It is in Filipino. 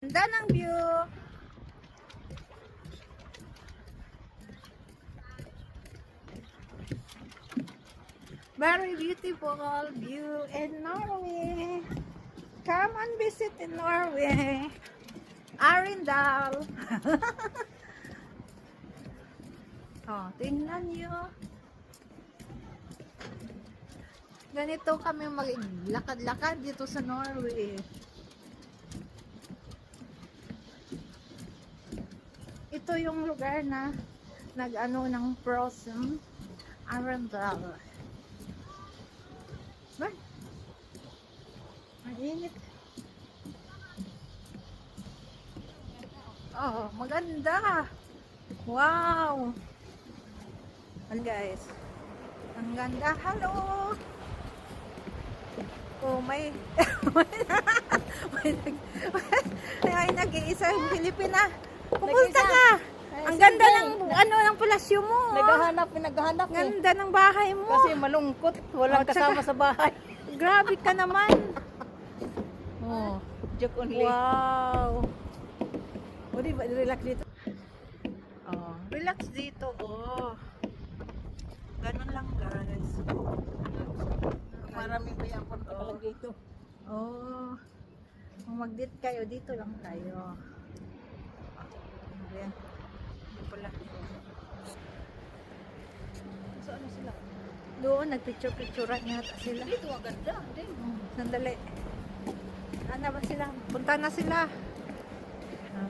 Ganda ng view. Very beautiful view in Norway. Come and visit in Norway. Arendal. Oh, tingnan nyo. Ganito kami maglakad-lakad dito sa Norway. Ito yung lugar na nag-ano ng frozen Arendal. Ay, mainit. Oh, maganda. Wow. Ayan guys. Ang ganda. Hello. Oh, may may nag-iisa yung Pilipina. Pumunta ka. Ang ganda ng ng palasyo mo. Naghahanap eh. Ganda ng bahay mo. Kasi malungkot, walang kasama sa bahay. Grabe ka naman. Oh, joke only. Wow. O di ba, relax dito. Oh, relax dito. Oh. Ganun lang, guys. Maraming bayapon pa talaga dito. Oh. Kung mag-date kayo, dito lang tayo. Ayan. Hindi pala. So ano sila? Doon, nagpicture-picturean yata sila. Dito ang ganda. Din. Sandali. Ano ba sila? Punta na sila. Ah.